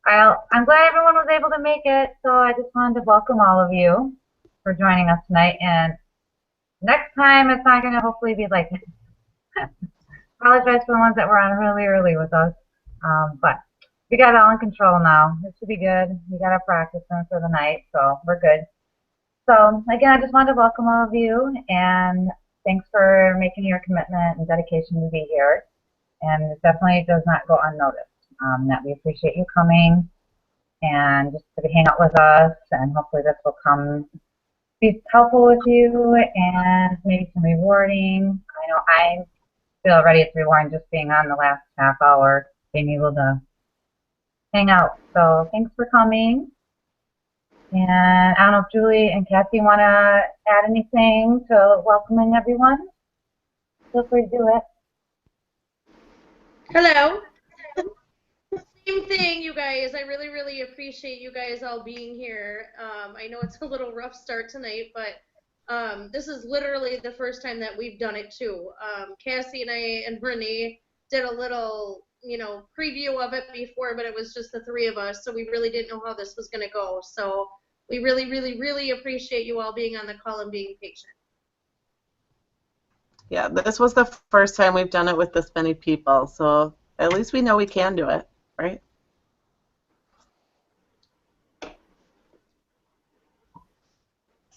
I'm glad everyone was able to make it, so I just wanted to welcome all of you for joining us tonight. And next time, it's not going to hopefully be like this. Apologize for the ones that were on really early with us, but we got it all in control now. It should be good. We got our practice in for the night, so we're good. So again, I just wanted to welcome all of you, and thanks for making your commitment and dedication to be here. And it definitely does not go unnoticed. That we appreciate you coming and just to hang out with us, and hopefully this will be helpful with you and maybe some rewarding. I know I feel already it's rewarding just being on the last half hour, being able to hang out. So thanks for coming. And I don't know if Julie and Kathy want to add anything to welcoming everyone. Feel free to do it. Hello. Same thing, you guys. I really, really appreciate you guys all being here. I know it's a little rough start tonight, but this is literally the first time that we've done it too. Cassie and I and Brittany did a little, preview of it before, but it was just the three of us, so we really didn't know how this was going to go. So we really, really, really appreciate you all being on the call and being patient. Yeah, this was the first time we've done it with this many people, so at least we know we can do it, right?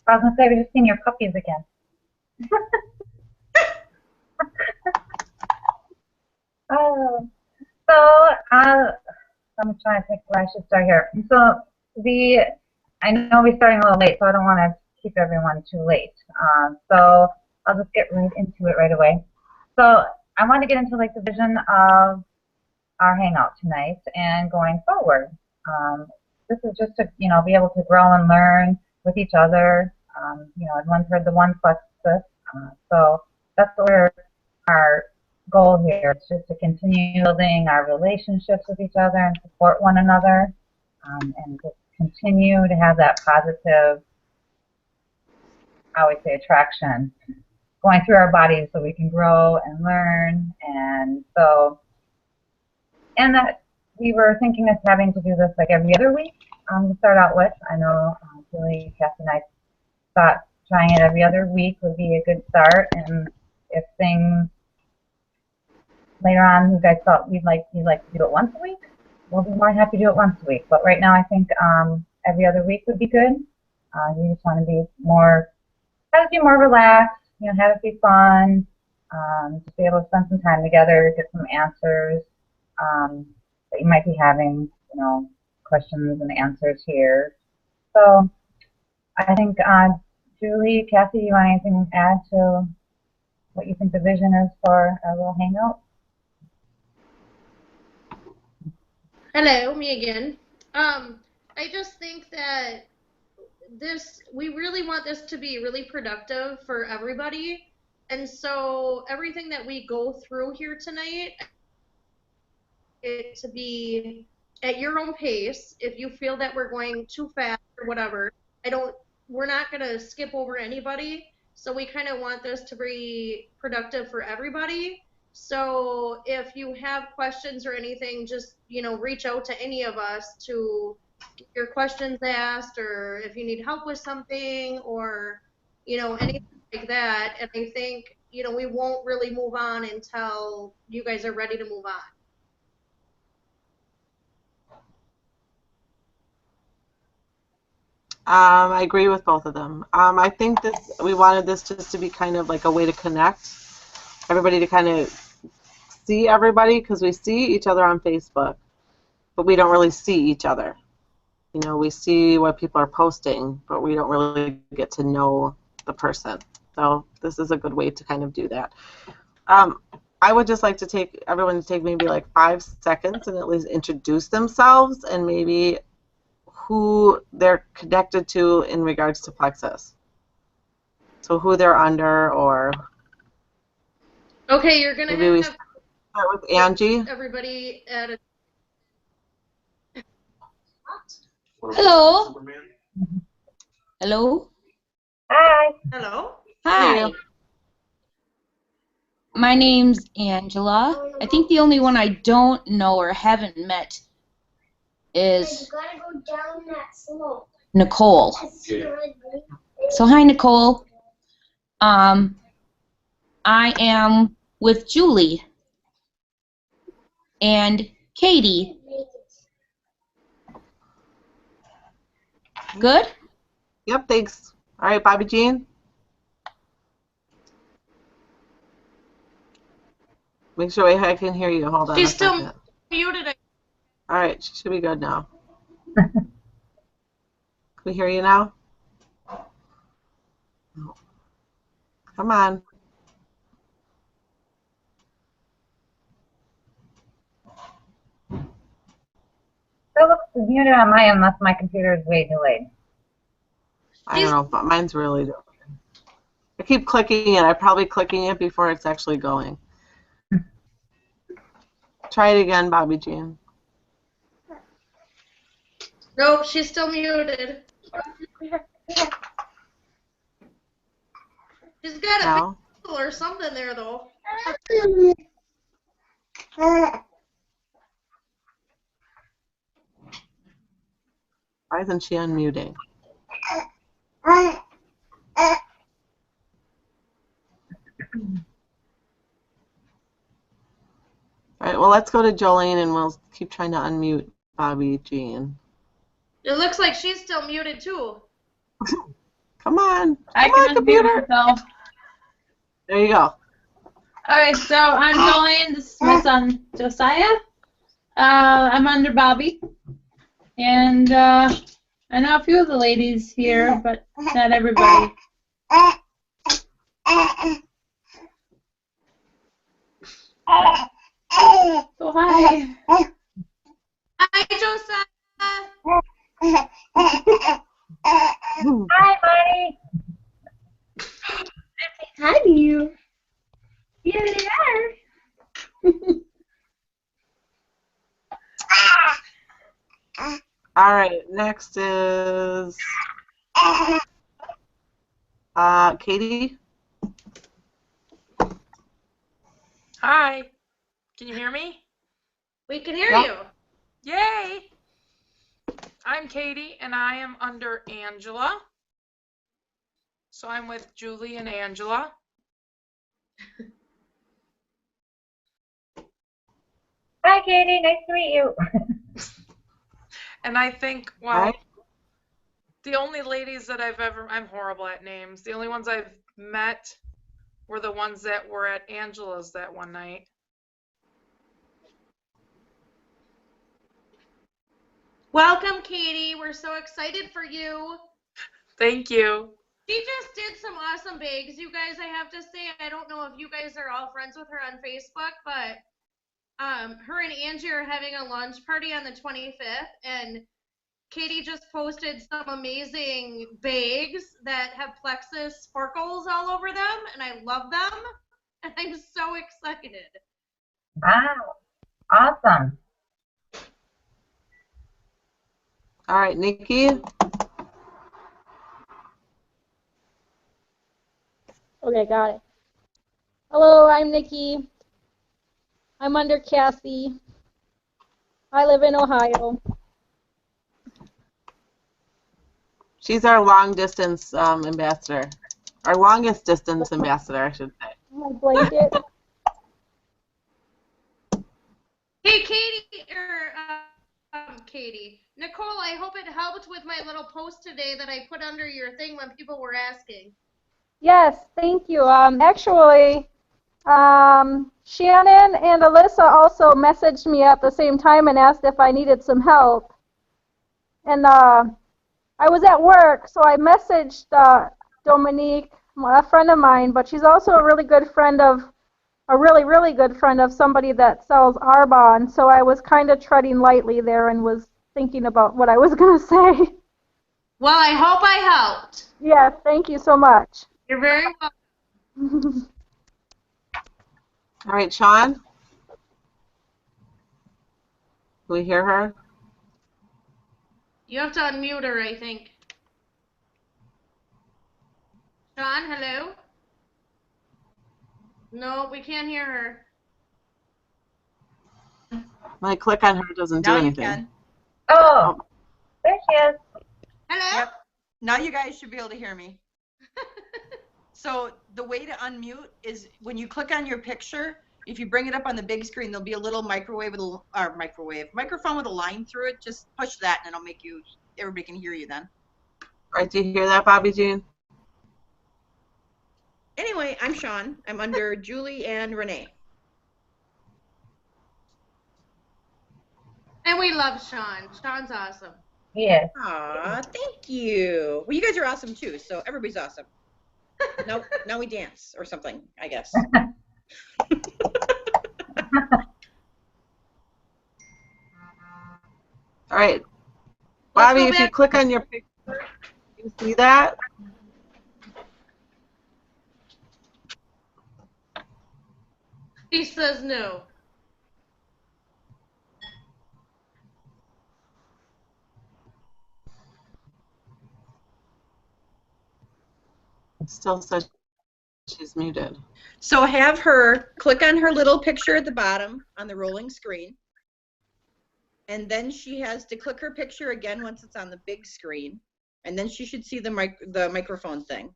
I was going to say, we just seen your puppies again. Oh, so I'm trying to think where I should start here. So I know we're starting a little late, so I don't want to keep everyone too late. So I'll just get right into it right away. So I want to get into like the vision of our hangout tonight and going forward. This is just to be able to grow and learn with each other. Everyone's heard the OnePlexus, so that's where our goal here is just to continue building our relationships with each other and support one another, and just continue to have that positive, I would say, attraction going through our bodies so we can grow and learn. And that we were thinking of having to do this like every other week to start out with. I know Julie, Kath, and I thought trying it every other week would be a good start, and if things later on you guys thought you'd like to do it once a week, we'll be more than happy to do it once a week. But right now I think every other week would be good. You just want to be more relaxed, have it be fun, just be able to spend some time together, get some answers that you might be having, questions and answers here. So I think Julie, Kathy, you want anything to add to what you think the vision is for our little hangout? Hello, me again. I just think that we really want this to be really productive for everybody. And so everything that we go through here tonight, it to be at your own pace. If you feel that we're going too fast or whatever, we're not going to skip over anybody. So we kind of want this to be productive for everybody. So if you have questions or anything, just, reach out to any of us to get your questions asked, or if you need help with something, or, anything like that. And I think, we won't really move on until you guys are ready to move on. I agree with both of them. I think we wanted this just to be kind of like a way to connect everybody, to kind of see everybody, because we see each other on Facebook, but we don't really see each other. We see what people are posting, but we don't really get to know the person. So this is a good way to kind of do that. I would just like to everyone to take maybe like 5 seconds and at least introduce themselves and maybe who they're connected to in regards to Plexus. So who they're under, or... Okay, you're going to have to start with Angie. Everybody at a... Hello. Hello. Hi. Hello. Hi. My name's Angela. I think the only one I don't know or haven't met is Nicole. So hi, Nicole. I am with Julie and Katie. Good? Yep, thanks. All right, Bobby Jean. Make sure I can hear you. Hold on She's a second. still muted. All right, she should be good now. Can we hear you now? No. Come on. It looks muted on my end unless my computer is way delayed. I don't know, but mine's really delayed. I keep clicking it. I'm probably clicking it before it's actually going. Try it again, Bobby Jean. Nope, she's still muted. She's got a Now. pencil or something there, though. Why isn't she unmuting? All right, well, let's go to Jolene and we'll keep trying to unmute Bobby Jean. It looks like she's still muted, too. Come on. I Come on, can computer. unmute myself. There you go. Okay, so I'm Jolene. This is my son, Josiah. I'm under Bobby. And I know a few of the ladies here, but not everybody. So hi. Hi, Josiah. Hi, buddy. Hi to you. Here they are. All right, next is Katie. Hi. Can you hear me? We can hear Yep. you. Yay! I'm Katie, and I am under Angela. So I'm with Julie and Angela. Hi, Katie. Nice to meet you. And I think, well, All right. the only ladies that I'm horrible at names. The only ones I've met were the ones that were at Angela's that one night. Welcome, Katie. We're so excited for you. Thank you. She just did some awesome bags, you guys, I have to say. I don't know if you guys are all friends with her on Facebook, but her and Angie are having a lunch party on the 25th, and Katie just posted some amazing bags that have Plexus sparkles all over them, and I love them, and I'm so excited. Wow. Awesome. All right, Nikki. Okay, got it. Hello, I'm Nikki. I'm under Cassie. I live in Ohio. She's our long distance ambassador. Our longest distance ambassador, I should say. My blanket. Hey, Katie, Nicole, I hope it helped with my little post today that I put under your thing when people were asking. Yes, thank you. Actually, Shannon and Alyssa also messaged me at the same time and asked if I needed some help. And I was at work, so I messaged Dominique, a friend of mine, but she's also a really good friend of, a really, really good friend of somebody that sells Arbonne. So I was kind of treading lightly there and was thinking about what I was going to say. Well, I hope I helped. Yes, thank you so much. You're very welcome. All right, Sean. Can we hear her? You have to unmute her, I think. Sean, hello? No, we can't hear her. When I click on her, it doesn't do Now you anything. can. Oh, there she is. Hello? Yep. Now you guys should be able to hear me. So the way to unmute is when you click on your picture, if you bring it up on the big screen, there'll be a little microphone with a line through it. Just push that and it'll make everybody can hear you then. All right, do you hear that, Bobby Jean? Anyway, I'm Sean. I'm under Julie and Renee. And we love Sean. Sean's awesome. Yes. Aw, thank you. Well, you guys are awesome too, so everybody's awesome. Now we dance or something, I guess. All right. Bobby, if you click on your picture, you see that? He says no. It still says she's muted. So have her click on her little picture at the bottom on the rolling screen. And then she has to click her picture again once it's on the big screen. And then she should see the microphone thing.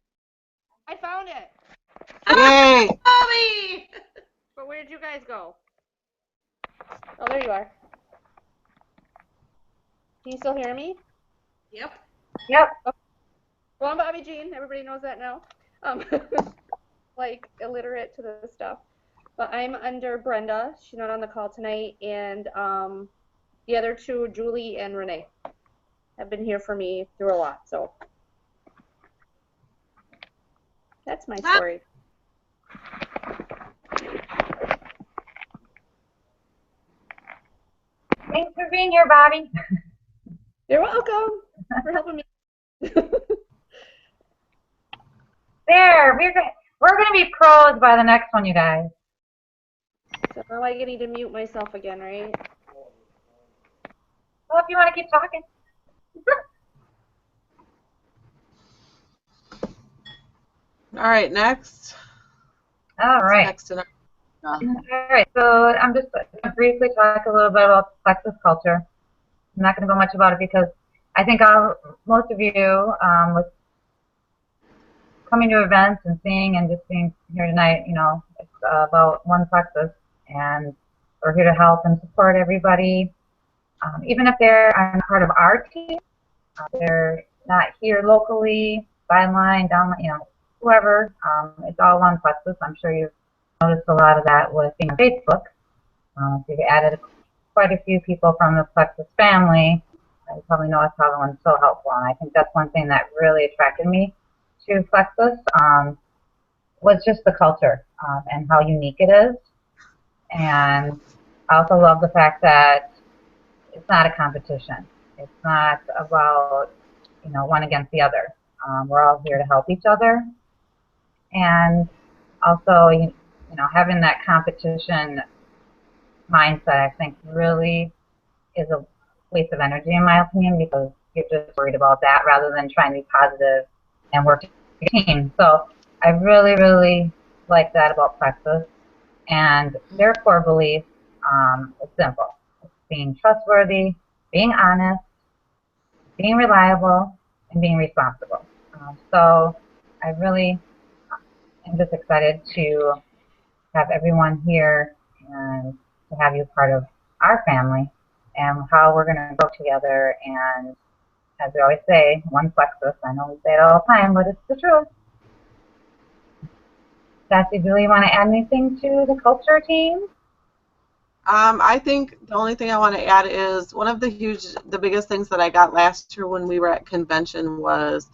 I found it. Yay! Bobby! But where did you guys go? Oh, there you are. Can you still hear me? Yep. Yep. Well, I'm Bobby Jean. Everybody knows that now. Like illiterate to the stuff. But I'm under Brenda. She's not on the call tonight. And the other two, Julie and Renee, have been here for me through a lot. So that's my story. Thanks for being here, Bobby. You're welcome for helping me. There, we're gonna be pros by the next one, you guys. So now I need to mute myself again, right? Well, if you want to keep talking. All right, next. All right. Next in our, All right. So I'm just going to briefly talk a little bit about Plexus culture. I'm not going to go much about it because I think most of you, with coming to events and seeing and just being here tonight, you know, it's about OnePlexus, and we're here to help and support everybody. Even if they're not part of our team, they're not here locally, by line, down, you know, whoever, it's all OnePlexus. I'm sure you've noticed a lot of that with being on Facebook. We've added quite a few people from the Plexus family. You probably know us how the one's so helpful, and I think that's one thing that really attracted me to Plexus, was just the culture and how unique it is. And I also love the fact that it's not a competition. It's not about, you know, one against the other. We're all here to help each other. And also, you know, having that competition mindset, I think, really is a waste of energy, in my opinion, because you're just worried about that rather than trying to be positive and work as a team. So I really, really like that about Plexus. And their core belief is simple. It's being trustworthy, being honest, being reliable, and being responsible. So I really am just excited to have everyone here and to have you part of our family and how we're going to grow together. And as we always say, OnePlexus. I know we say it all the time, but it's the truth. Sassy, Julie, you want to add anything to the culture team? I think the only thing I want to add is one of the biggest things that I got last year when we were at convention was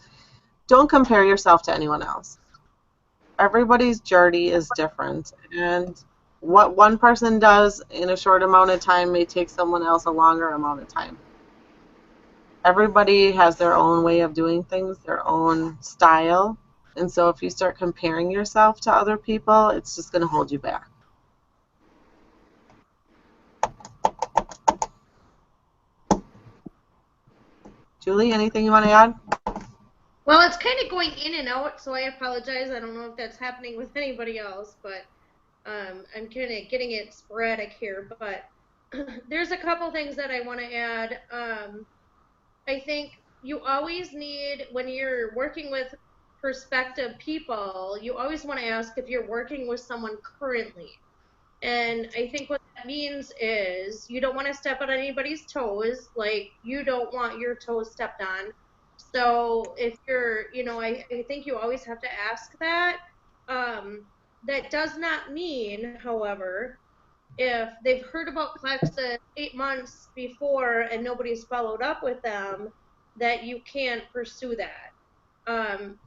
don't compare yourself to anyone else. Everybody's journey is different, and what one person does in a short amount of time may take someone else a longer amount of time. Everybody has their own way of doing things, their own style, and so if you start comparing yourself to other people, it's just going to hold you back. Julie, anything you want to add? Well, it's kind of going in and out, so I apologize. I don't know if that's happening with anybody else, but I'm kind of getting it sporadic here. But there's a couple things that I want to add. I think you always need, when you're working with prospective people, you always want to ask if you're working with someone currently. And I think what that means is you don't want to step on anybody's toes, like you don't want your toes stepped on. So if you're, I think you always have to ask that. That does not mean, however, if they've heard about Plexus 8 months before and nobody's followed up with them, that you can't pursue that.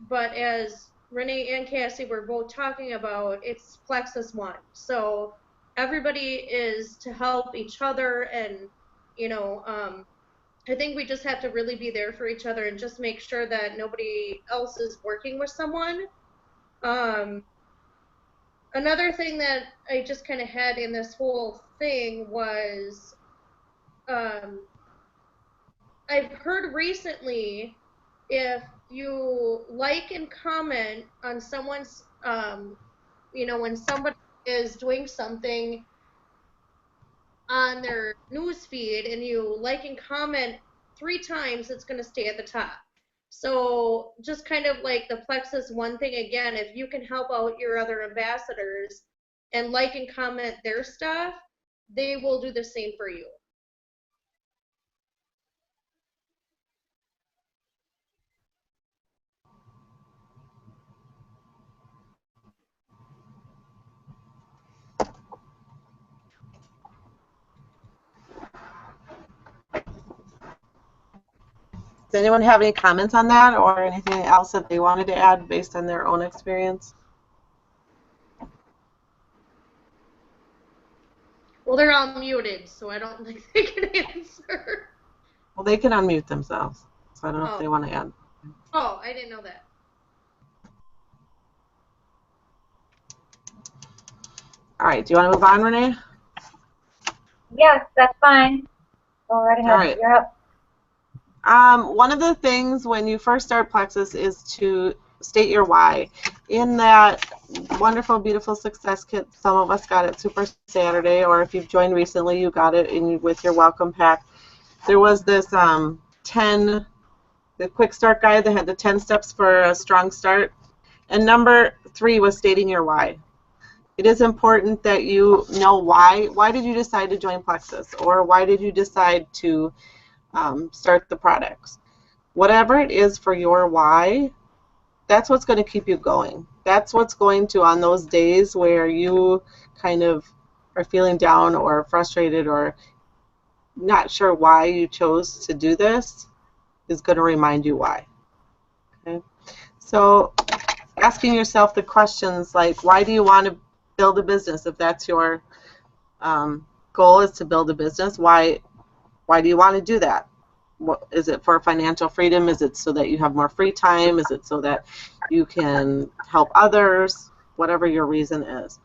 But as Renee and Cassie were both talking about, it's Plexus One. So everybody is to help each other, and, I think we just have to really be there for each other and just make sure that nobody else is working with someone. Another thing that I just kind of had in this whole thing was I've heard recently, if you like and comment on someone's, when somebody is doing something on their news feed and you like and comment 3 times, it's going to stay at the top. So just kind of like the Plexus One thing again, if you can help out your other ambassadors and like and comment their stuff, they will do the same for you. Does anyone have any comments on that or anything else that they wanted to add based on their own experience? Well, they're all muted, so I don't think they can answer. Well, they can unmute themselves, so I don't know if they want to add. Oh, I didn't know that. All right, do you want to move on, Renee? Yes, that's fine. Go right ahead. All right. You're up. One of the things when you first start Plexus is to state your why. In that wonderful, beautiful success kit, some of us got it Super Saturday, or if you've joined recently, you got it with your welcome pack. There was this the quick start guide that had the 10 steps for a strong start, and number 3 was stating your why. It is important that you know why. Why did you decide to join Plexus, or why did you decide to start the products? Whatever it is for your why, that's what's going to keep you going. That's what's going to, on those days where you kind of are feeling down or frustrated or not sure why you chose to do this, is going to remind you why. Okay? So asking yourself the questions like, why do you want to build a business? If that's your goal, is to build a business, why do you want to do that? What, is it for financial freedom? Is it so that you have more free time? Is it so that you can help others? Whatever your reason is.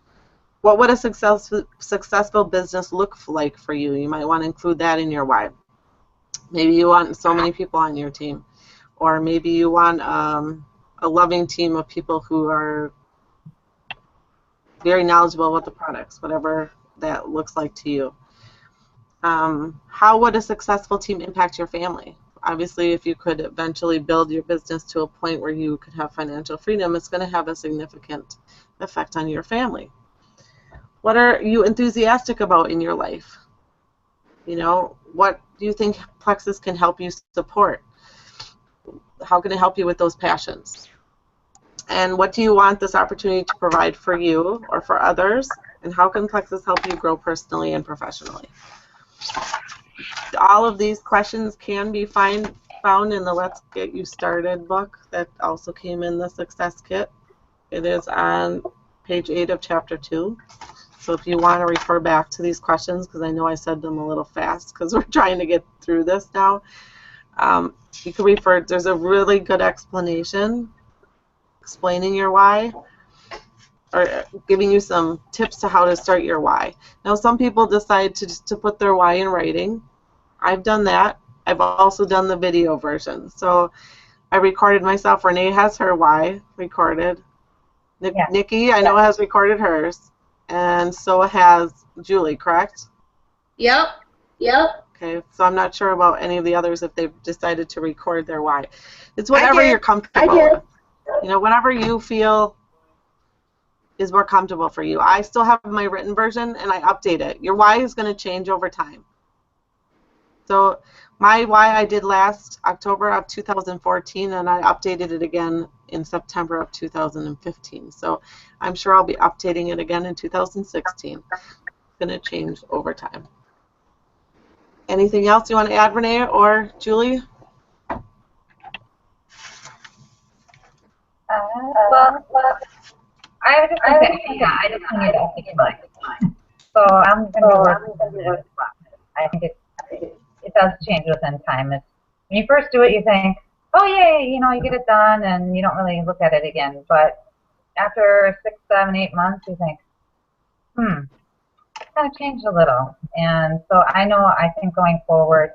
What would a successful business look like for you? You might want to include that in your why. Maybe you want so many people on your team, or maybe you want a loving team of people who are very knowledgeable about the products, whatever that looks like to you. How would a successful team impact your family? Obviously, if you could eventually build your business to a point where you could have financial freedom, it's going to have a significant effect on your family. What are you enthusiastic about in your life? You know, what do you think Plexus can help you support? How can it help you with those passions? And what do you want this opportunity to provide for you or for others? And how can Plexus help you grow personally and professionally? All of these questions can be found in the Let's Get You Started book that also came in the Success Kit. It is on page 8 of chapter 2. So if you want to refer back to these questions, because I know I said them a little fast because we're trying to get through this now, you can refer. There's a really good explanation explaining your why, or giving you some tips to how to start your why. Now, some people decide to put their why in writing. I've done that. I've also done the video version. So I recorded myself. Renee has her why recorded. Yeah. Nikki, I know, has recorded hers. And so has Julie, correct? Yep. Okay, so I'm not sure about any of the others if they've decided to record their why. It's whatever you're comfortable with. You know, whatever you feel is more comfortable for you. I still have my written version and I update it. Your why is going to change over time. So my why I did last October of 2014 and I updated it again in September of 2015. So I'm sure I'll be updating it again in 2016. It's going to change over time. Anything else you want to add, Renee or Julie? Well, I was just going to say, yeah, I just need to keep mine. So I'm going to be working on it. I think it does change within time. It's, when you first do it, you think, oh, yay, you know, you get it done, and you don't really look at it again. But after 6, 7, 8 months, you think, it's kind of changed a little. And so I think going forward,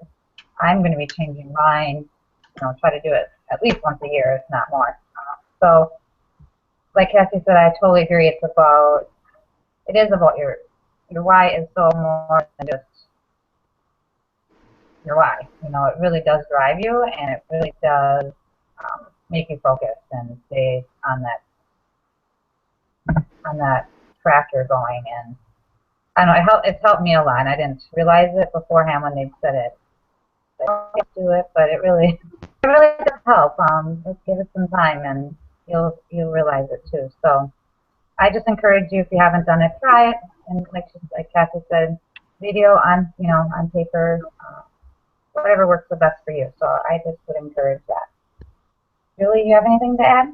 I'm going to be changing mine, you know, try to do it at least once a year, if not more. So, like Cassie said, I totally agree. It is about your why is so more than just your why. You know, it really does drive you, and it really does make you focus and stay on that track you're going. And I don't know, it's helped me a lot. And I didn't realize it beforehand when they said it. Like, oh, do it, but it really does help. Just give it some time, and you'll realize it too. So I just encourage you, if you haven't done it, try it. And like Kathy said, video on paper, whatever works the best for you. So I just would encourage that. Julie, you have anything to add?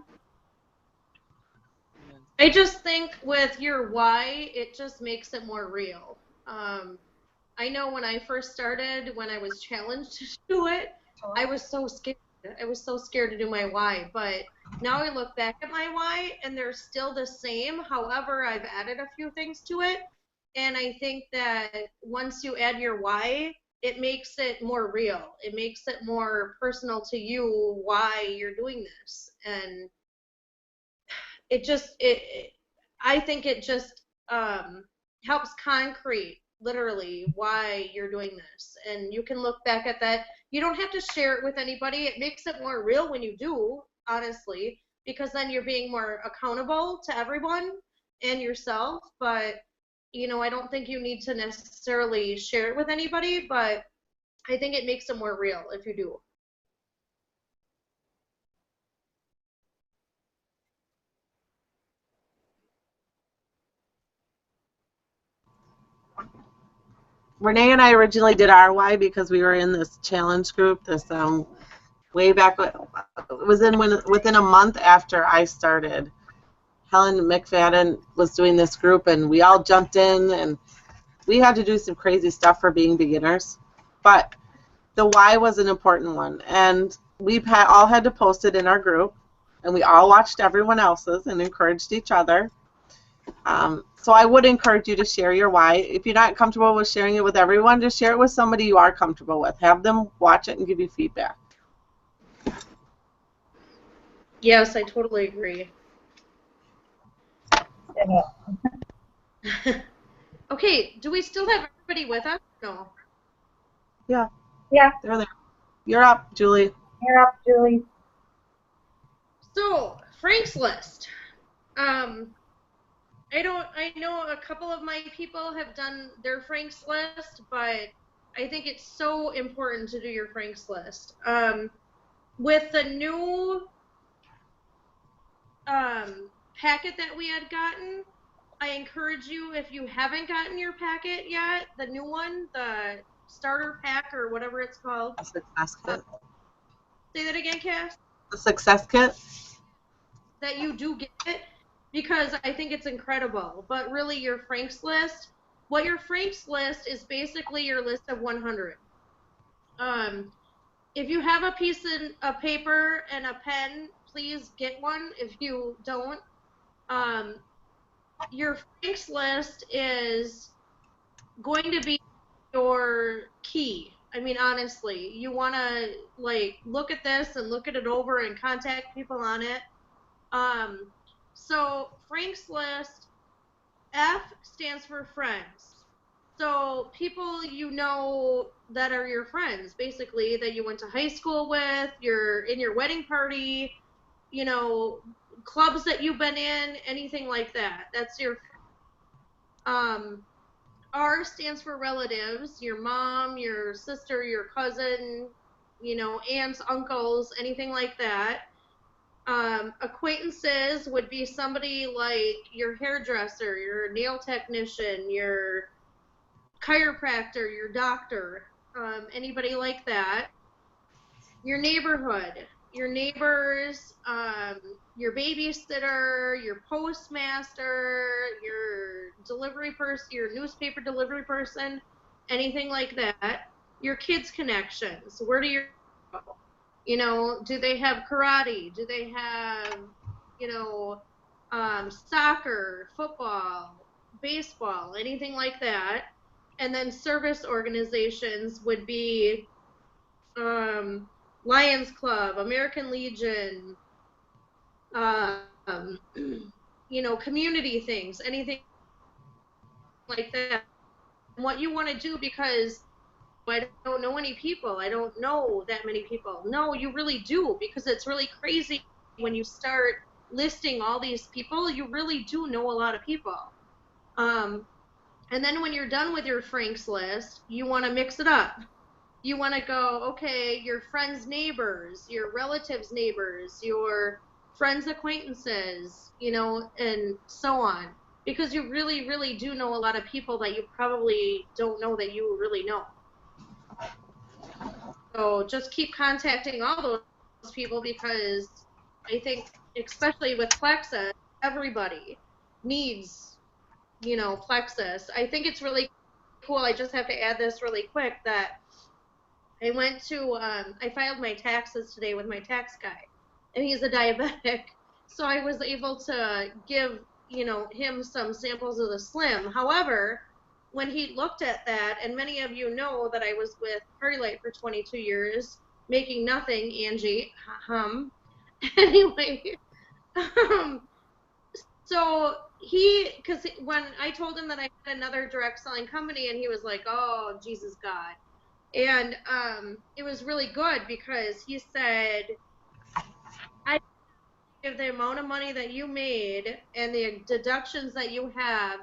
I just think with your why, it just makes it more real. I know when I first started, when I was challenged to do it, I was so scared. I was so scared to do my why. But now I look back at my why, and they're still the same. However, I've added a few things to it. And I think that once you add your why, it makes it more real. It makes it more personal to you why you're doing this. And I think it just helps concrete literally why you're doing this. And you can look back at that. You don't have to share it with anybody. It makes it more real when you do, honestly, because then you're being more accountable to everyone and yourself. But, you know, I don't think you need to necessarily share it with anybody, but I think it makes it more real if you do. Renee and I originally did our why because we were in this challenge group, this way back. It was within a month after I started. Helen McFadden was doing this group, and we all jumped in, and we had to do some crazy stuff for being beginners. But the why was an important one, and we all had to post it in our group, and we all watched everyone else's and encouraged each other. So I would encourage you to share your why. If you're not comfortable with sharing it with everyone, just share it with somebody you are comfortable with. Have them watch it and give you feedback. Yes, I totally agree. Okay, do we still have everybody with us? No. Yeah. Yeah. They're there. You're up, Julie. You're up, Julie. So, Frank's list. I know a couple of my people have done their Frank's list, but I think it's so important to do your Frank's list. With the new packet that we had gotten, I encourage you, if you haven't gotten your packet yet, the new one, the starter pack or whatever it's called. A success kit. Say that again, Cass? The success kit? That you do get it, because I think it's incredible. But really, your Frank's list, what your Frank's list is basically your list of 100. If you have a piece of paper and a pen, please get one. If you don't, your Frank's list is going to be your key. I mean, honestly, you want to like look at this and look at it over and contact people on it. So Frank's list, F stands for friends. So people you know that are your friends, basically, that you went to high school with, you're in your wedding party, you know, clubs that you've been in, anything like that. That's your R stands for relatives, your mom, your sister, your cousin, you know, aunts, uncles, anything like that. Acquaintances would be somebody like your hairdresser, your nail technician, your chiropractor, your doctor, anybody like that. Your neighborhood, your neighbors, your babysitter, your postmaster, your delivery person, your newspaper delivery person, anything like that. Your kids' connections. Where do you go? You know, do they have karate? Do they have, you know, soccer, football, baseball, anything like that? And then service organizations would be Lions Club, American Legion, um, you know, community things, anything like that. And what you want to do, because I don't know any people, I don't know that many people. No, you really do, because it's really crazy when you start listing all these people. You really do know a lot of people. And then when you're done with your Franks list, you want to mix it up. You want to go, okay, your friends' neighbors, your relatives' neighbors, your friends' acquaintances, you know, and so on. Because you really, really do know a lot of people that you probably don't know that you really know. So just keep contacting all those people, because I think, especially with Plexus, everybody needs, you know, Plexus. I think it's really cool. I just have to add this really quick, that I went to, I filed my taxes today with my tax guy, and he's a diabetic, so I was able to give, you know, him some samples of the Slim. However, when he looked at that, and many of you know that I was with Party Light for 22 years, making nothing, Angie, anyway, so because when I told him that I had another direct selling company, and he was like, oh, Jesus God. And it was really good, because he said, I give the amount of money that you made and the deductions that you have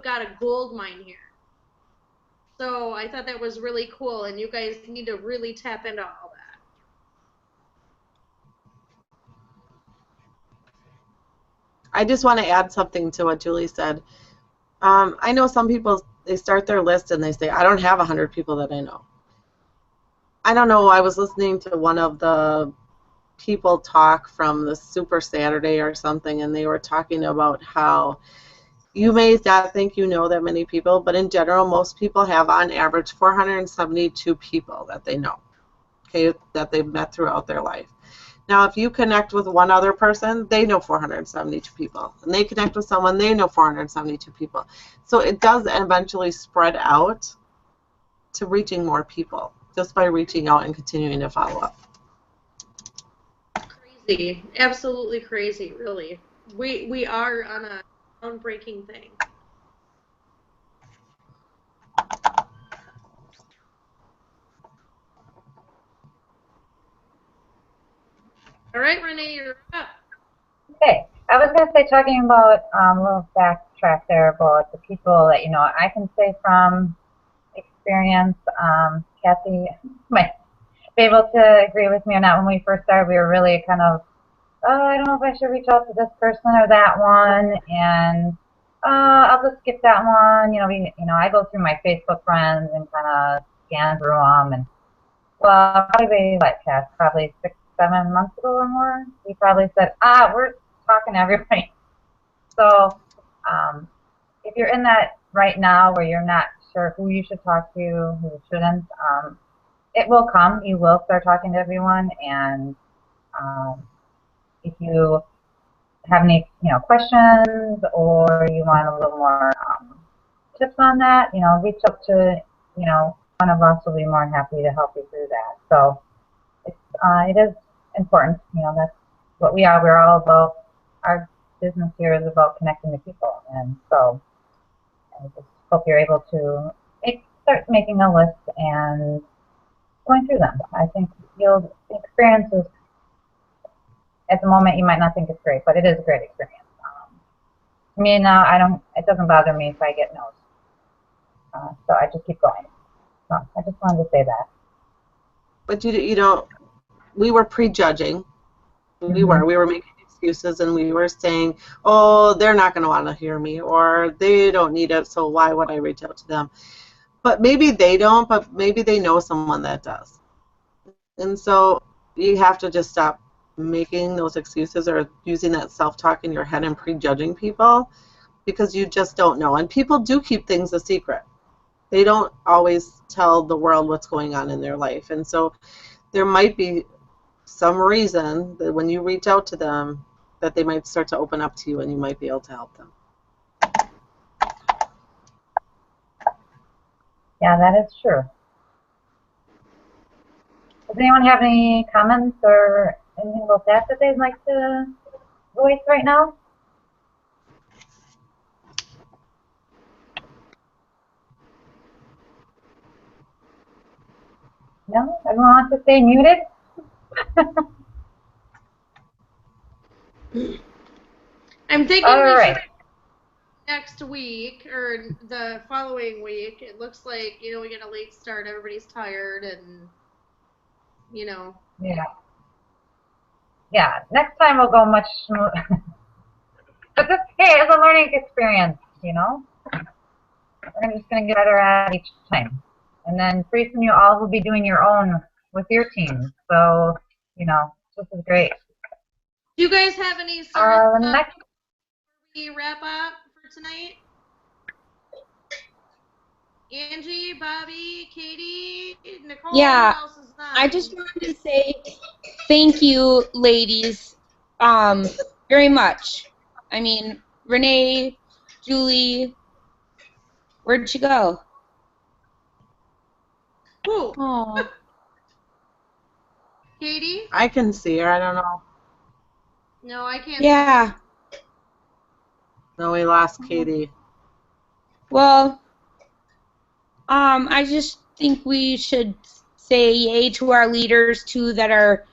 got a gold mine here. So I thought that was really cool, and you guys need to really tap into all that. I just want to add something to what Julie said. I know some people, they start their list and they say, I don't have 100 people that I know. I don't know, I was listening to one of the people talk from the Super Saturday or something, and they were talking about how you may not think you know that many people, but in general, most people have on average 472 people that they know, okay, that they've met throughout their life. Now, if you connect with one other person, they know 472 people. And they connect with someone, they know 472 people. So it does eventually spread out to reaching more people just by reaching out and continuing to follow up. Crazy. Absolutely crazy, really. We are on a groundbreaking thing. All right, Renee, you're up. Okay, I was going to say, talking about a little backtrack there about the people that, you know, I can say from experience, Kathy might be able to agree with me on that. When we first started, we were really kind of, oh, I don't know if I should reach out to this person or that one, and I'll just skip that one. I go through my Facebook friends and kind of scan through them, and well, probably like Cass, probably 6-7 months ago or more, we probably said, we're talking to everybody. So if you're in that right now where you're not sure who you should talk to, who you shouldn't, it will come. You will start talking to everyone, and if you have any questions, or you want a little more tips on that, reach out to one of us will be more than happy to help you through that. So it is important. That's what we are. We're all about, our business here is about connecting to people, and so I just hope you're able to start making a list and going through them. I think you'll experience is, at the moment you might not think it's great, but it is a great experience. Me now, it doesn't bother me if I get no's. So I just keep going. So I just wanted to say that. But you don't. We were prejudging. We were making excuses, and we were saying, oh, they're not going to want to hear me, or they don't need it, so why would I reach out to them? But maybe they don't, but maybe they know someone that does. And so you have to just stop making those excuses or using that self-talk in your head and prejudging people, because you just don't know. And people do keep things a secret. They don't always tell the world what's going on in their life. And so there might be some reason that when you reach out to them that they might start to open up to you and you might be able to help them. Yeah, that is true. Does anyone have any comments or anything about that they'd like to voice right now? No? Everyone wants to stay muted? I'm thinking All we right. should next week or the following week. It looks like, we get a late start. Everybody's tired and, Yeah. Yeah, next time we'll go much smoother. But this, hey, it's a learning experience, We're just going to get better at each time. And then pretty soon you all will be doing your own with your team. So, this is great. Do you guys have any service Next, before we wrap up for tonight? Angie, Bobby, Katie, Nicole, Yeah, who else is not? I just wanted to say thank you, ladies, very much. I mean, Renee, Julie, where'd she go? Who? Oh, Katie? I can see her. I don't know. No, I can't. yeah. No, we lost Katie. Well, I just think we should say yay to our leaders too that are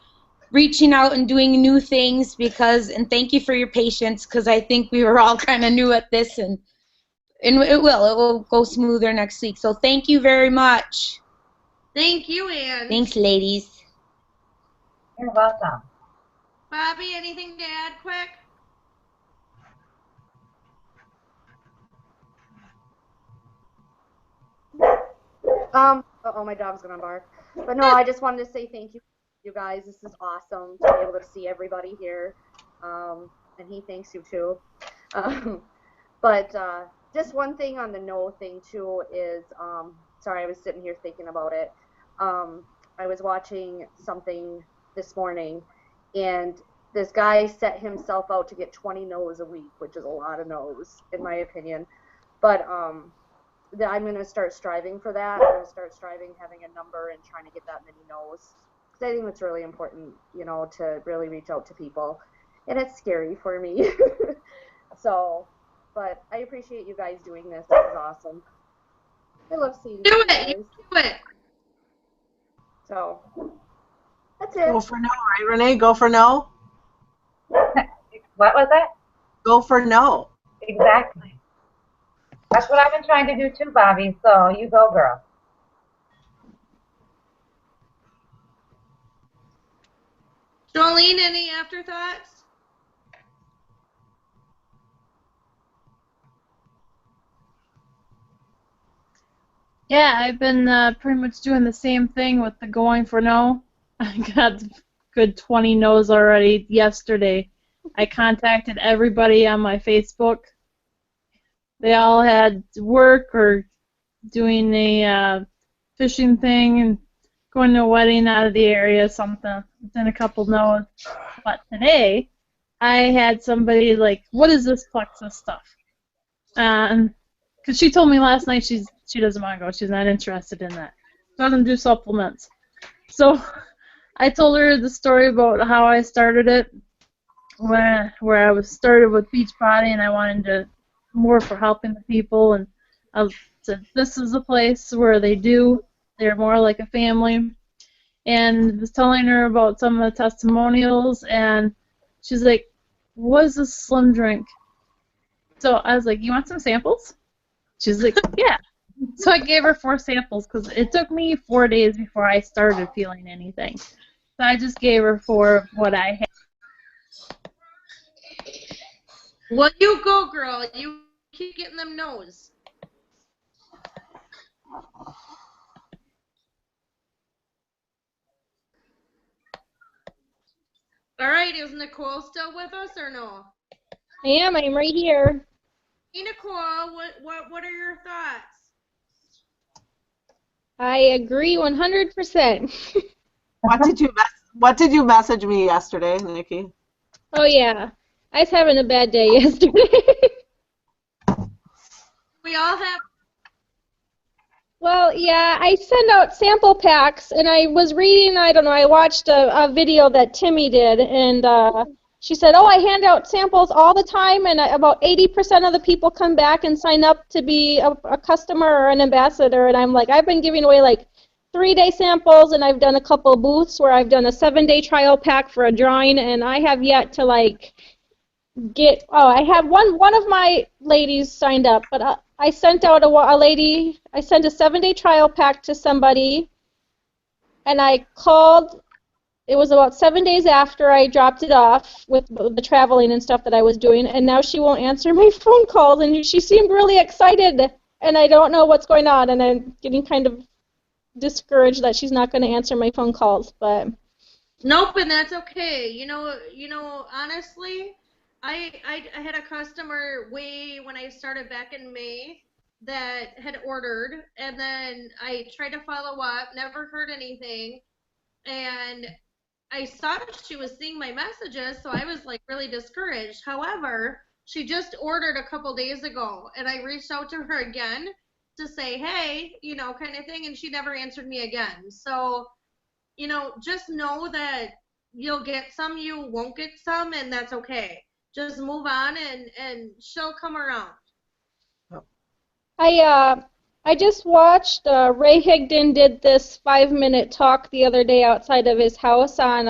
reaching out and doing new things and thank you for your patience because I think we were all kind of new at this and it will go smoother next week. So thank you very much. Thank you, Ann. Thanks, ladies. you're welcome. Bobby, anything to add quick? My dog's gonna bark. But no, I just wanted to say thank you guys. This is awesome to be able to see everybody here. And he thanks you too. But just one thing on the no thing too is, sorry, I was sitting here thinking about it. I was watching something this morning, and this guy set himself out to get 20 no's a week, which is a lot of no's in my opinion. But I'm going to start striving for that. I'm going to start striving having a number and trying to get that many no's. Because I think it's really important, to really reach out to people. And it's scary for me. So, but I appreciate you guys doing this. This is awesome. I love seeing you guys. Do it. So, that's it. Go for no, right, Renee? Go for no? What was that? Go for no. Exactly. That's what I've been trying to do too, Bobby. So you go, girl. Jolene, any afterthoughts? Yeah, I've been pretty much doing the same thing with the going for no. I got a good 20 no's already yesterday. I contacted everybody on my Facebook. They all had work or doing a fishing thing and going to a wedding out of the area, something. Then a couple no's. But today, I had somebody like, what is this plexus stuff? Because she told me last night she doesn't want to go. She's not interested in that. Doesn't do supplements. So I told her the story about how I started it, where I was started with Beachbody and I wanted to more for helping the people and said this is a place where they're more like a family. And was telling her about some of the testimonials, and she's like, what is this slim drink? So I was like, you want some samples? She's like, yeah. So I gave her 4 samples because it took me 4 days before I started feeling anything. So I just gave her 4 of what I had. Well, you go, girl. You keep getting them no's. All right, is Nicole still with us or no? I am. I'm right here. Hey, Nicole, what are your thoughts? I agree 100%. What did you message me yesterday, Nikki? Oh, yeah. I was having a bad day yesterday. We all have. Well, yeah, I send out sample packs, and I was reading, I don't know, I watched a video that Timmy did, and she said, oh, I hand out samples all the time, and about 80% of the people come back and sign up to be a customer or an ambassador, and I'm like, I've been giving away like 3-day samples, and I've done a couple booths where I've done a 7-day trial pack for a drawing, and I have yet to like I had one of my ladies signed up, but I sent out a lady, I sent a 7-day trial pack to somebody, and I called, it was about 7 days after I dropped it off with the traveling and stuff that I was doing, and now she won't answer my phone calls, and she seemed really excited, and I don't know what's going on, and I'm getting kind of discouraged that she's not going to answer my phone calls, but... Nope, and that's okay. You know, honestly, I had a customer when I started back in May that had ordered, and then I tried to follow up, never heard anything, and I saw she was seeing my messages, so I was like really discouraged. However, she just ordered a couple days ago, and I reached out to her again to say, hey, you know, kind of thing, and she never answered me again. So, you know, just know that you'll get some, you won't get some, and that's okay. Just move on, and she'll come around. I just watched Ray Higdon did this 5-minute talk the other day outside of his house on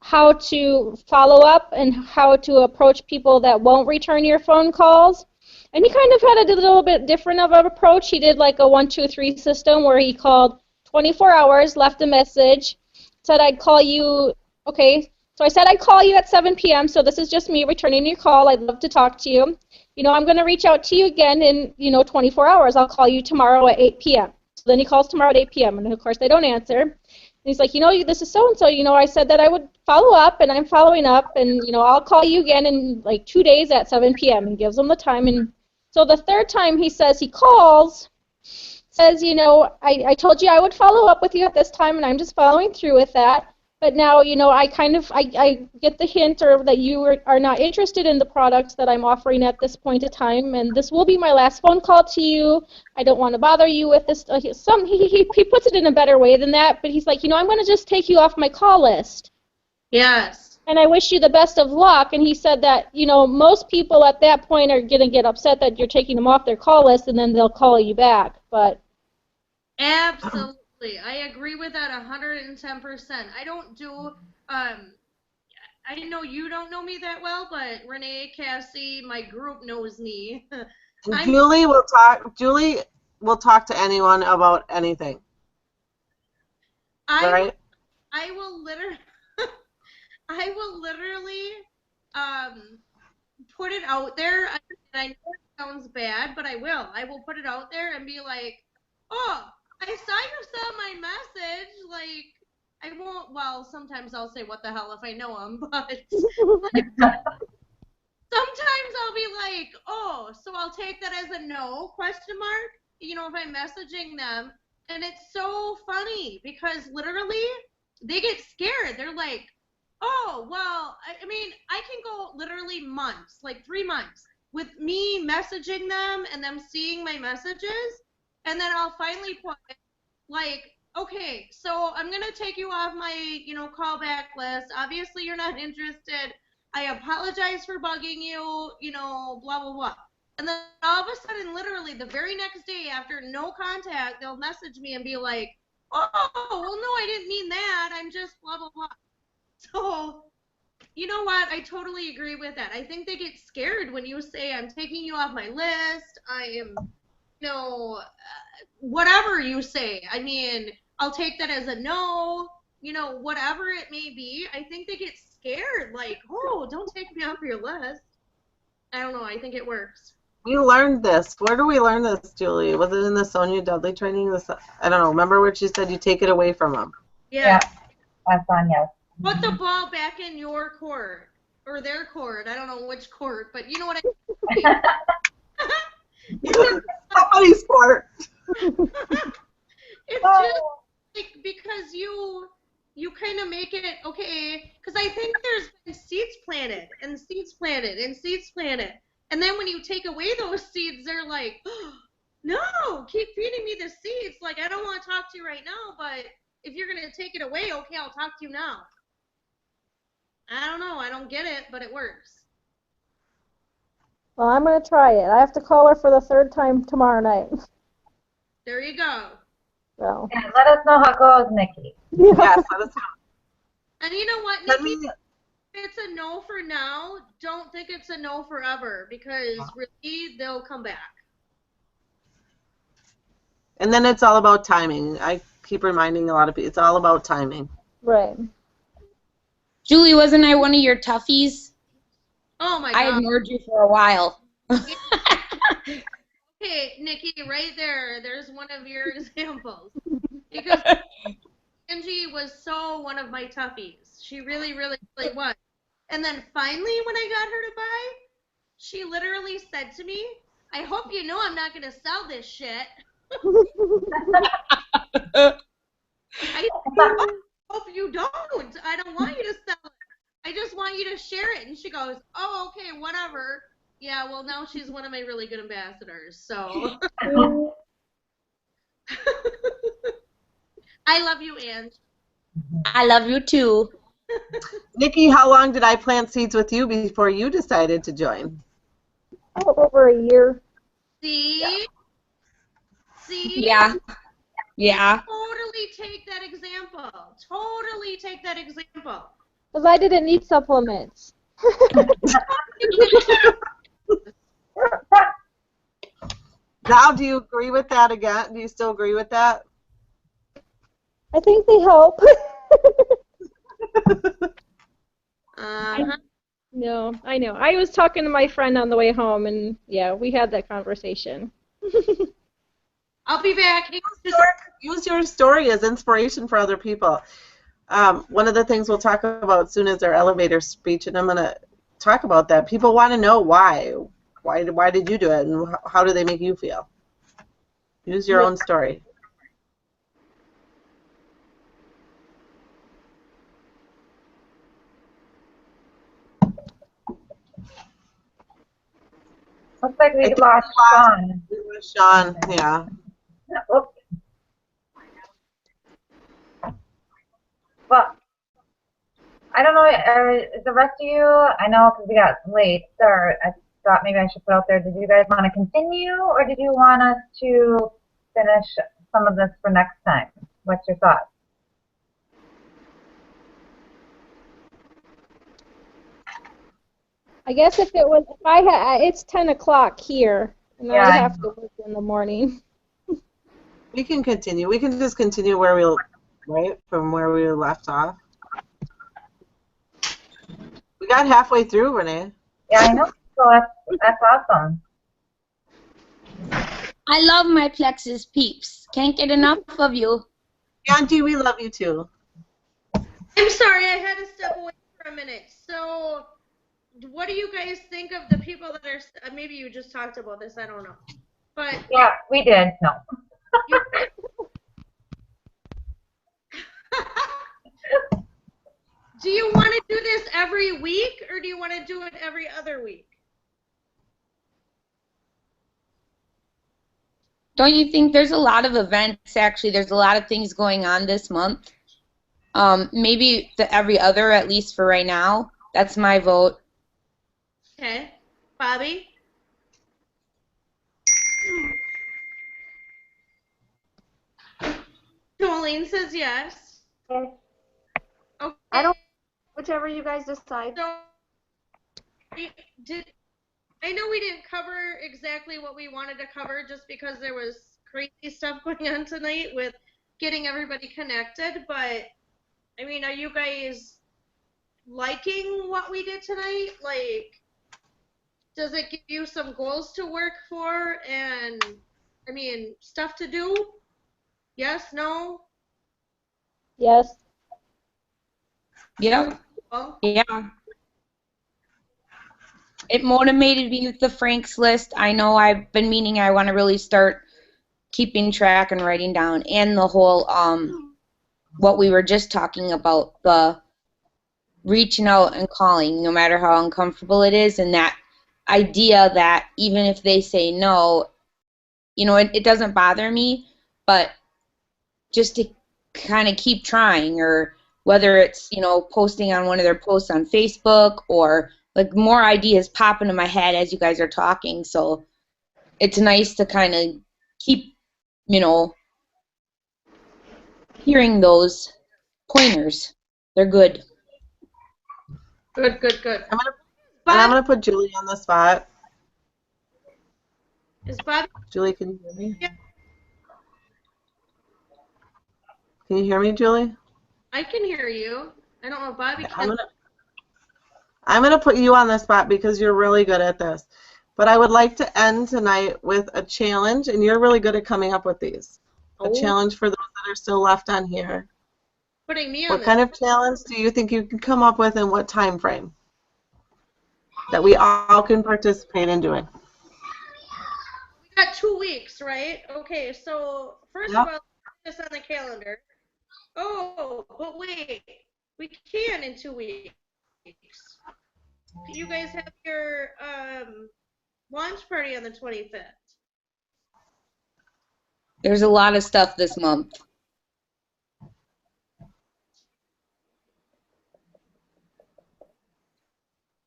how to follow up and how to approach people that won't return your phone calls. And he kind of had a little bit different of an approach. He did like a 1, 2, 3 system where he called 24 hours, left a message, said I'd call you, okay, so I said I'd call you at 7 p.m., so this is just me returning your call. I'd love to talk to you. You know, I'm going to reach out to you again in, 24 hours. I'll call you tomorrow at 8 p.m. So then he calls tomorrow at 8 p.m., and of course they don't answer. And he's like, this is so-and-so, I said that I would follow up, and I'm following up, and, I'll call you again in like 2 days at 7 p.m. and gives them the time. And so the third time he says he calls, says, I told you I would follow up with you at this time, and I'm just following through with that. But now, I get the hint or that you are not interested in the products that I'm offering at this point in time, and this will be my last phone call to you. I don't want to bother you with this. He puts it in a better way than that, but he's like, I'm going to just take you off my call list. Yes. And I wish you the best of luck. And he said that, most people at that point are going to get upset that you're taking them off their call list, and then they'll call you back. But absolutely. I agree with that 110%. I don't do, I know you don't know me that well, but Renee, Cassie, my group knows me. Julie will talk to anyone about anything. Right? I will literally put it out there. I know it sounds bad, but I will. I will put it out there and be like, oh, I saw you sent my message. Like, I won't. Well, sometimes I'll say, "What the hell?" if I know them, but sometimes I'll be like, "Oh," so I'll take that as a no question mark. If I'm messaging them, and it's so funny because literally they get scared. They're like, "Oh, well, I mean, I can go literally months, like 3 months, with me messaging them and them seeing my messages." And then I'll finally put, like, okay, so I'm going to take you off my, callback list. Obviously, you're not interested. I apologize for bugging you, blah, blah, blah. And then all of a sudden, literally the very next day after no contact, they'll message me and be like, oh, well, no, I didn't mean that. I'm just blah, blah, blah. So, you know what? I totally agree with that. I think they get scared when you say, I'm taking you off my list. I am, you know, whatever you say. I mean, I'll take that as a no, you know, whatever it may be. I think they get scared, like, oh, don't take me off your list. I don't know. I think it works. We learned this. Where do we learn this, Julie? Was it in the Sonia Dudley training? I don't know. Remember where she said you take it away from them? Yeah. That's on, yes. Put the ball back in your court or their court. I don't know which court, but you know what I mean. Somebody's court. It's just like because you kind of make it okay. Because I think there's been seeds planted and seeds planted and seeds planted, and then when you take away those seeds, they're like, oh, no, keep feeding me the seeds. Like I don't want to talk to you right now, but if you're gonna take it away, okay, I'll talk to you now. I don't know. I don't get it, but it works. Well, I'm going to try it. I have to call her for the 3rd time tomorrow night. There you go. So. And let us know how it goes, Nikki. Yes, let us know. And you know what, Nikki? If it's a no for now, don't think it's a no forever because really they'll come back. And then it's all about timing. I keep reminding a lot of people, it's all about timing. Right. Julie, wasn't I one of your toughies? Oh my God. I ignored you for a while. Okay, Nikki, right there, there's one of your examples. Because Angie was so one of my toughies. She really, really, really was. And then finally, when I got her to buy, she literally said to me, I hope you know I'm not going to sell this shit. I hope you don't. I don't want you to sell it. I just want you to share it. And she goes, oh, okay, whatever. Yeah, well, now she's one of my really good ambassadors, so. I love you, Ange. I love you too. Nikki, how long did I plant seeds with you before you decided to join? Oh, over a year. See? Yeah. See? Yeah. Yeah. Totally take that example. Totally take that example. Because I didn't need supplements. Now, do you agree with that again? Do you still agree with that? I think they help. No, I know. I was talking to my friend on the way home, and yeah, we had that conversation. I'll be back. Use your story as inspiration for other people. One of the things we'll talk about soon is our elevator speech, and I'm going to talk about that. People want to know why. Why did you do it, and how do they make you feel? Use your own story. Looks like we lost Sean. We lost Sean, yeah. Oops. Well, I don't know, the rest of you, I know because we got late start, I thought maybe I should put out there, did you guys want to continue or did you want us to finish some of this for next time? What's your thoughts? I guess if I had, it's 10 o'clock here, and Yeah, I I have to work in the morning. We can continue. We can just continue where we, right, from where we left off. We got halfway through, Renee. Yeah, I know. So that's awesome. I love my Plexus peeps. Can't get enough of you. Auntie, we love you too. I'm sorry, I had to step away for a minute. So, what do you guys think of the people that are, maybe you just talked about this, I don't know. But Yeah, we did. No. Do you want to do this every week or do you want to do it every other week? Don't you think there's a lot of events, actually? There's a lot of things going on this month. Maybe every other, at least for right now. That's my vote. Okay. Bobby? Jolene says yes. Okay. Okay. I don't. Whichever you guys decide. So, I know we didn't cover exactly what we wanted to cover just because there was crazy stuff going on tonight with getting everybody connected, but I mean, are you guys liking what we did tonight? Like, does it give you some goals to work for and, I mean, stuff to do? Yes, no? Yes. Yeah. Well, Yeah. It motivated me with the Frank's list. I know I've been meaning I want to really start keeping track and writing down, and the whole what we were just talking about, the reaching out and calling no matter how uncomfortable it is, and that idea that even if they say no, it doesn't bother me, but just to kind of keep trying, or whether it's posting on one of their posts on Facebook, or like more ideas pop into my head as you guys are talking. So it's nice to kind of keep hearing those pointers. They're good. good, good, good. I'm gonna put Julie on the spot. Is Bobby? Julie, can you hear me? Yeah. Can you hear me, Julie? I can hear you. I don't know if Bobby can. I'm gonna put you on the spot because you're really good at this. But I would like to end tonight with a challenge, and you're really good at coming up with these. A challenge for those that are still left on here. Putting me on What kind of challenge do you think you can come up with, and what time frame that we all can participate in doing? We got 2 weeks, right? Okay, so first of all, let's put this on the calendar. Oh, but wait, we can in 2 weeks. You guys have your launch party on the 25th. There's a lot of stuff this month.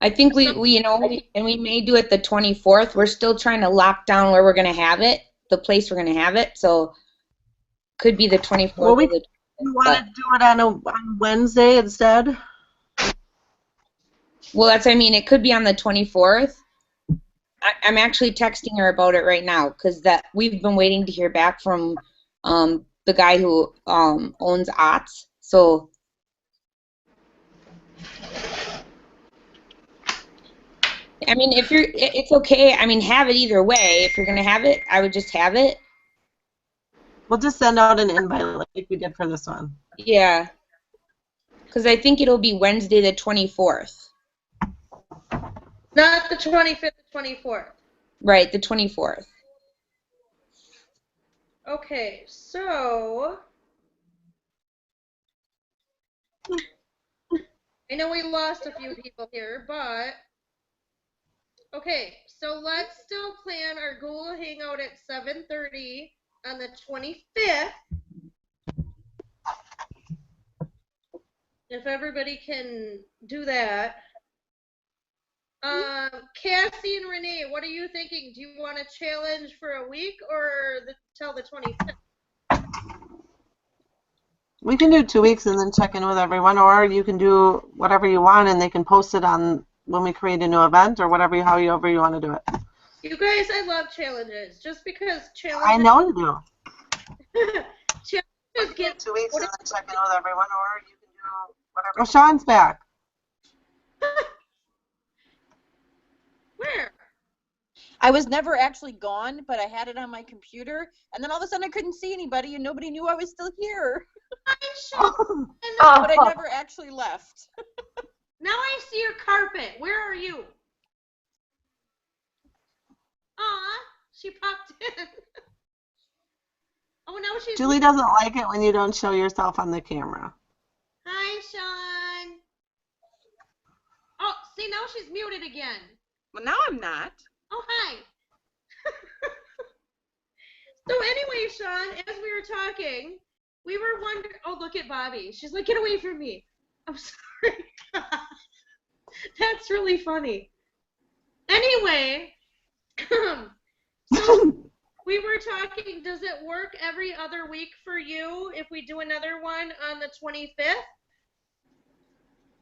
I think we and we may do it the 24th. We're still trying to lock down where we're going to have it, the place we're going to have it. So could be the 24th. Well, we want to do it on Wednesday instead. Well, it could be on the 24th. I'm actually texting her about it right now because we've been waiting to hear back from the guy who owns OTS. So I mean, it's okay. I mean, have it either way. If you're gonna have it, I would just have it. We'll just send out an invite like we did for this one. Yeah. Because I think it'll be Wednesday the 24th. Not the 25th, the 24th. Right, the 24th. Okay, so I know we lost a few people here, but okay, so let's still plan our Google Hangout at 7:30 on the 25th. If everybody can do that. Cassie and Renee, what are you thinking? Do you want a challenge for a week or till the 25th? We can do 2 weeks and then check in with everyone, or you can do whatever you want and they can post it on when we create a new event, or however you want to do it. You guys, I love challenges. Just because challenges. I know you do. Challenges get 2 weeks and then check in with everyone, or you can do whatever. Oh, Sean's back. Where? I was never actually gone, but I had it on my computer, and then all of a sudden I couldn't see anybody, and nobody knew I was still here. But I never actually left. Now I see your carpet. Where are you? Aw, she popped in. Oh, now she's... Julie doesn't like it when you don't show yourself on the camera. Hi, Sean. Oh, see, now she's muted again. Well, now I'm not. Oh, hi. So anyway, Sean, as we were talking, we were wondering... Oh, look at Bobby. She's like, get away from me. I'm sorry. That's really funny. Anyway, so we were talking, does it work every other week for you if we do another one on the 25th?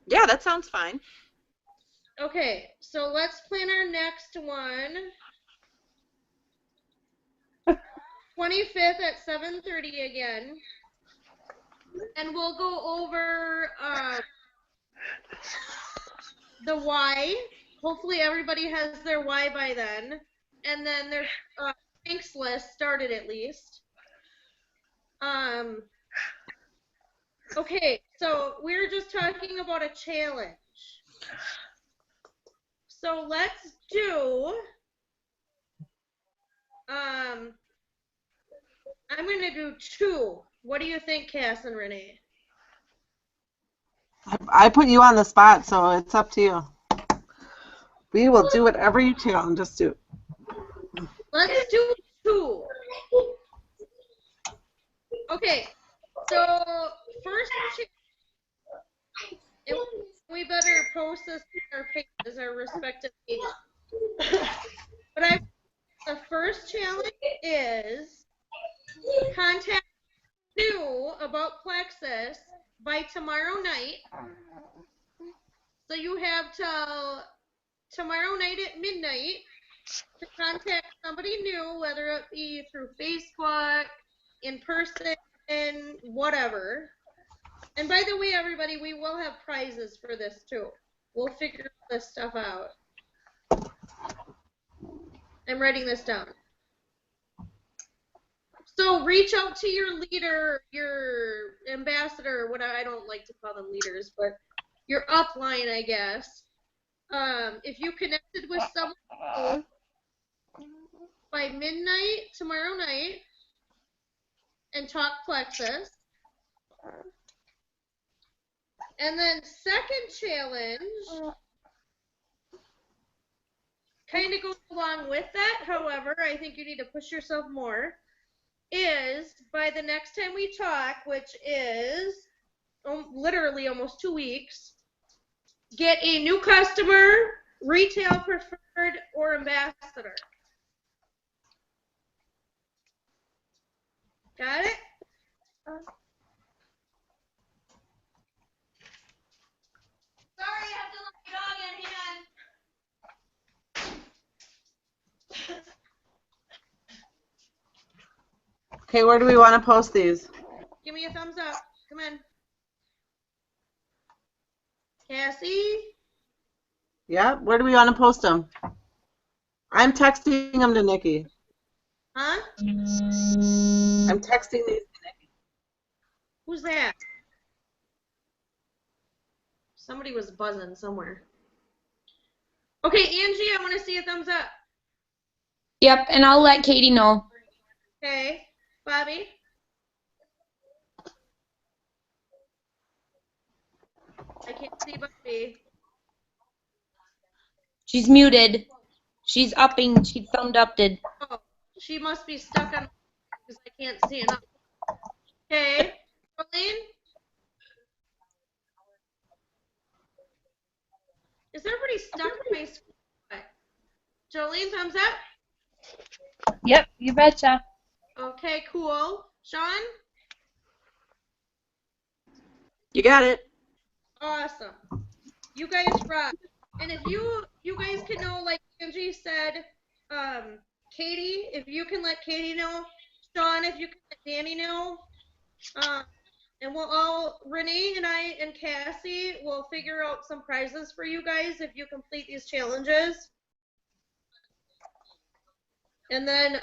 Yeah, that sounds fine. Okay, so let's plan our next one. 25th at 7:30 again. And we'll go over the why. Hopefully everybody has their why by then. And then their thanks list started at least. Okay, so we're just talking about a challenge. So let's do, I'm going to do 2. What do you think, Cass and Renee? I put you on the spot, so it's up to you. We will do whatever you challenge us to. Let's do 2. Okay, so first we better post this on our pages, our respective pages. But the first challenge is contact new about Plexus by tomorrow night. So you have till tomorrow night at midnight to contact somebody new, whether it be through Facebook, in person, whatever. And by the way, everybody, we will have prizes for this too. We'll figure this stuff out. I'm writing this down. So reach out to your leader, your ambassador, what I don't like to call them leaders, but your upline, I guess. If you connected with someone by midnight tomorrow night and talk Plexus. And then second challenge kind of goes along with that. However, I think you need to push yourself more. Is by the next time we talk, which is literally almost 2 weeks, get a new customer, retail preferred, or ambassador. Got it? Sorry, I have to let my dog in hand. Okay, where do we want to post these? Give me a thumbs up. Come in. Cassie? Yeah, where do we want to post them? I'm texting them to Nikki. Huh? I'm texting these to Nikki. Who's that? Somebody was buzzing somewhere. Okay, Angie, I want to see a thumbs up. Yep, and I'll let Katie know. Okay. Bobby? I can't see Bobby. She's muted. She's upping. She thumbed upted. Oh, she must be stuck on because I can't see enough. Okay. Jolene? Is everybody stuck on my screen? Jolene, thumbs up? Yep, you betcha. Okay, cool. Sean? You got it. Awesome. You guys rock. And if you guys can know, like Angie said, Katie, if you can let Katie know, Sean, if you can let Danny know, and we'll all, Renee and I and Cassie will figure out some prizes for you guys if you complete these challenges. And then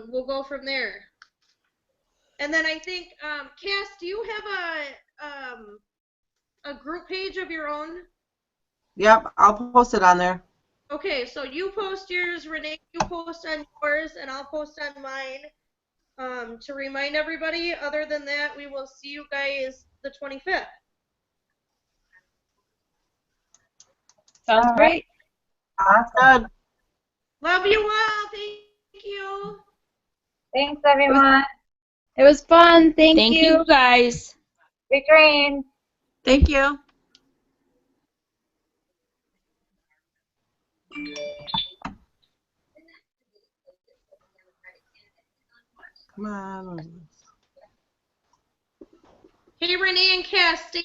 we'll go from there. And then I think, Cass, do you have a group page of your own? Yep, I'll post it on there. Okay, so you post yours, Renee, you post on yours, and I'll post on mine to remind everybody. Other than that, we will see you guys the 25th. Sounds great. Awesome. Love you all. Thank you. Thanks, everyone. It was fun. Thank Thank you. you, guys. Big dreams. Thank you. Come on. Hey, Renee and Cass, stay